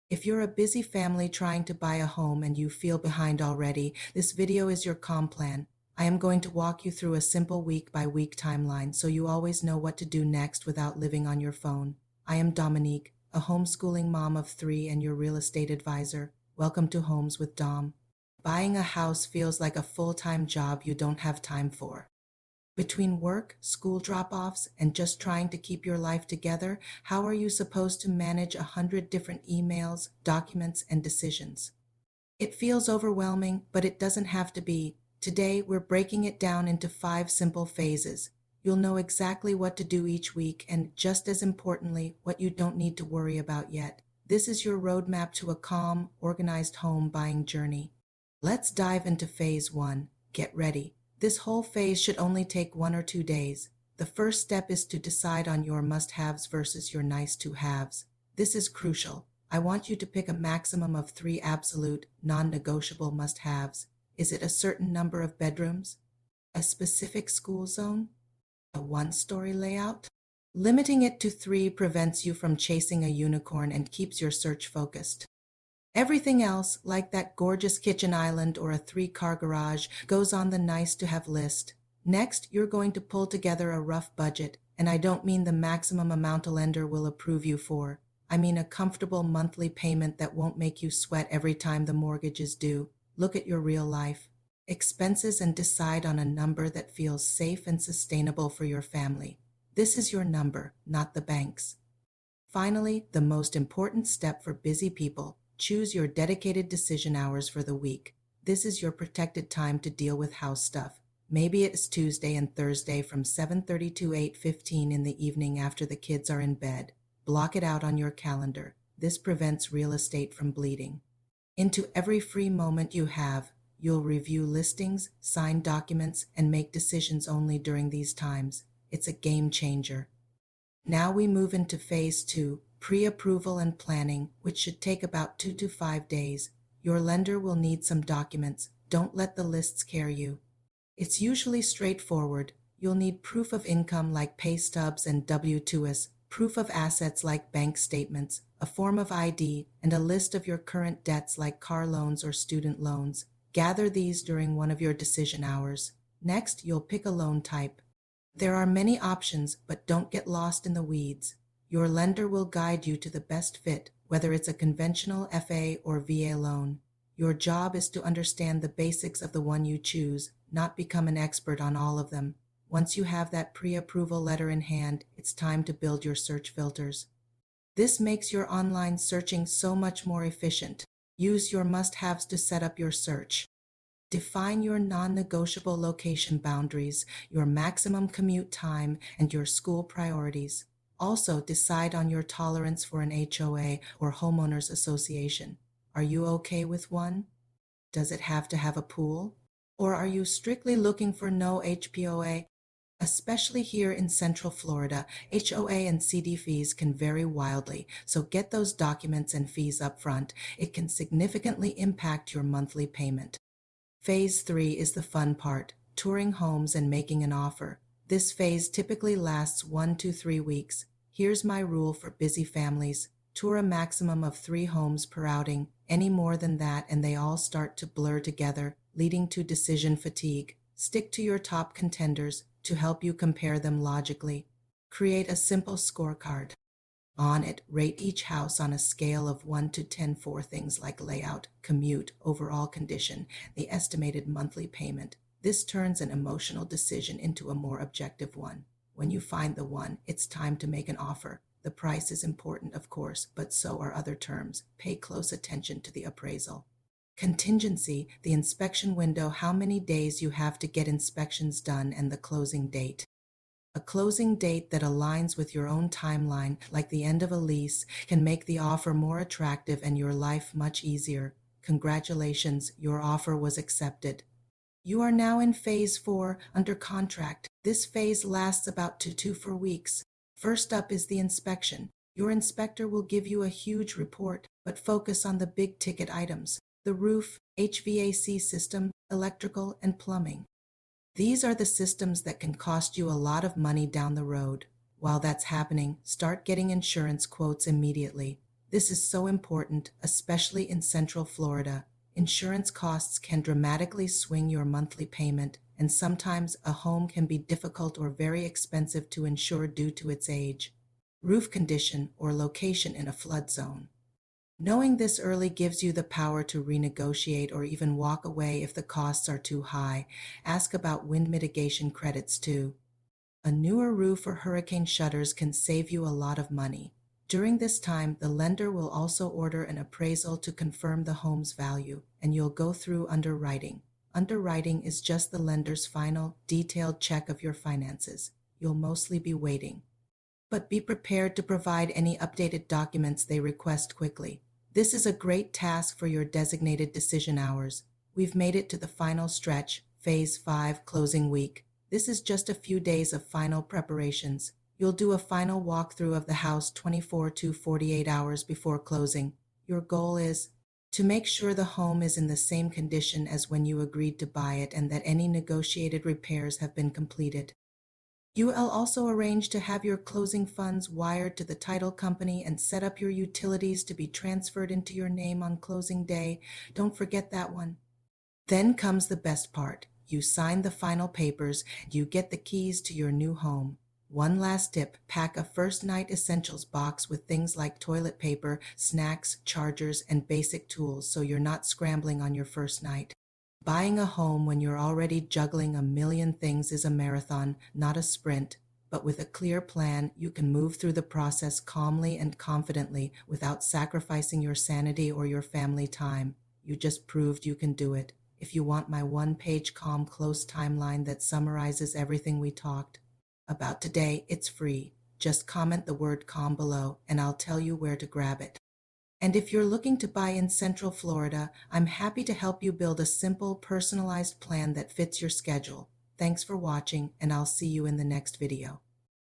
If you're a busy family trying to buy a home and you feel behind already, this video is your calm plan. I am going to walk you through a simple week-by-week timeline so you always know what to do next without living on your phone. I am Dominique, a homeschooling mom of 3 and your real estate advisor. Welcome to Homes with Dom. Buying a house feels like a full-time job you don't have time for. Between work, school drop-offs, and just trying to keep your life together, how are you supposed to manage 100 different emails, documents, and decisions? It feels overwhelming, but it doesn't have to be. Today, we're breaking it down into 5 simple phases. You'll know exactly what to do each week, and just as importantly, what you don't need to worry about yet. This is your roadmap to a calm, organized home buying journey. Let's dive into phase 1. Get ready. This whole phase should only take 1 or 2 days. The first step is to decide on your must-haves versus your nice-to-haves. This is crucial. I want you to pick a maximum of 3 absolute, non-negotiable must-haves. Is it a certain number of bedrooms? A specific school zone? A one-story layout? Limiting it to 3 prevents you from chasing a unicorn and keeps your search focused. Everything else, like that gorgeous kitchen island or a 3-car garage, goes on the nice-to-have list. Next, you're going to pull together a rough budget, and I don't mean the maximum amount a lender will approve you for. I mean a comfortable monthly payment that won't make you sweat every time the mortgage is due. Look at your real life expenses and decide on a number that feels safe and sustainable for your family. This is your number, not the bank's. Finally, the most important step for busy people: choose your dedicated decision hours for the week. This is your protected time to deal with house stuff. Maybe it's Tuesday and Thursday from 7:30 to 8:15 in the evening after the kids are in bed. Block it out on your calendar. This prevents real estate from bleeding. Into every free moment you have, you'll review listings, sign documents, and make decisions only during these times. It's a game changer. Now we move into phase 2, pre-approval and planning, which should take about 2 to 5 days. Your lender will need some documents. Don't let the lists scare you. It's usually straightforward. You'll need proof of income like pay stubs and W-2s, proof of assets like bank statements, a form of ID, and a list of your current debts like car loans or student loans. Gather these during one of your decision hours. Next, you'll pick a loan type. There are many options, but don't get lost in the weeds. Your lender will guide you to the best fit, whether it's a conventional FA or VA loan. Your job is to understand the basics of the one you choose, not become an expert on all of them. Once you have that pre-approval letter in hand, it's time to build your search filters. This makes your online searching so much more efficient. Use your must-haves to set up your search. Define your non-negotiable location boundaries, your maximum commute time, and your school priorities. Also, decide on your tolerance for an HOA or homeowners association. Are you okay with one? Does it have to have a pool? Or are you strictly looking for no HPOA? Especially here in Central Florida, HOA and CD fees can vary wildly, so get those documents and fees up front. It can significantly impact your monthly payment. Phase 3 is the fun part: touring homes and making an offer. This phase typically lasts 1 to 3 weeks. Here's my rule for busy families: tour a maximum of 3 homes per outing. Any more than that and they all start to blur together, leading to decision fatigue. Stick to your top contenders to help you compare them logically. Create a simple scorecard. On it, rate each house on a scale of 1 to 10 for things like layout, commute, overall condition, the estimated monthly payment. This turns an emotional decision into a more objective one. When you find the one, it's time to make an offer. The price is important, of course, but so are other terms. Pay close attention to the appraisal. Contingency, the inspection window, how many days you have to get inspections done, and the closing date. A closing date that aligns with your own timeline, like the end of a lease, can make the offer more attractive and your life much easier. Congratulations, your offer was accepted. You are now in phase 4, under contract. This phase lasts about 2 to 4 weeks. First up is the inspection. Your inspector will give you a huge report, but focus on the big ticket items: the roof, HVAC system, electrical, and plumbing. These are the systems that can cost you a lot of money down the road. While that's happening, start getting insurance quotes immediately. This is so important, especially in Central Florida. Insurance costs can dramatically swing your monthly payment, and sometimes a home can be difficult or very expensive to insure due to its age, roof condition, or location in a flood zone. Knowing this early gives you the power to renegotiate or even walk away if the costs are too high. Ask about wind mitigation credits too. A newer roof or hurricane shutters can save you a lot of money. During this time, the lender will also order an appraisal to confirm the home's value, and you'll go through underwriting. Underwriting is just the lender's final, detailed check of your finances. You'll mostly be waiting. But be prepared to provide any updated documents they request quickly. This is a great task for your designated decision hours. We've made it to the final stretch, Phase 5, closing week. This is just a few days of final preparations. You'll do a final walkthrough of the house 24 to 48 hours before closing. Your goal is to make sure the home is in the same condition as when you agreed to buy it and that any negotiated repairs have been completed. You'll also arrange to have your closing funds wired to the title company and set up your utilities to be transferred into your name on closing day. Don't forget that one. Then comes the best part. You sign the final papers, you get the keys to your new home. One last tip, pack a first night essentials box with things like toilet paper, snacks, chargers, and basic tools so you're not scrambling on your first night. Buying a home when you're already juggling a million things is a marathon, not a sprint. But with a clear plan, you can move through the process calmly and confidently without sacrificing your sanity or your family time. You just proved you can do it. If you want my one-page calm close timeline that summarizes everything we talked about today, it's free. Just comment the word calm below and I'll tell you where to grab it. And if you're looking to buy in Central Florida, I'm happy to help you build a simple, personalized plan that fits your schedule. Thanks for watching, and I'll see you in the next video.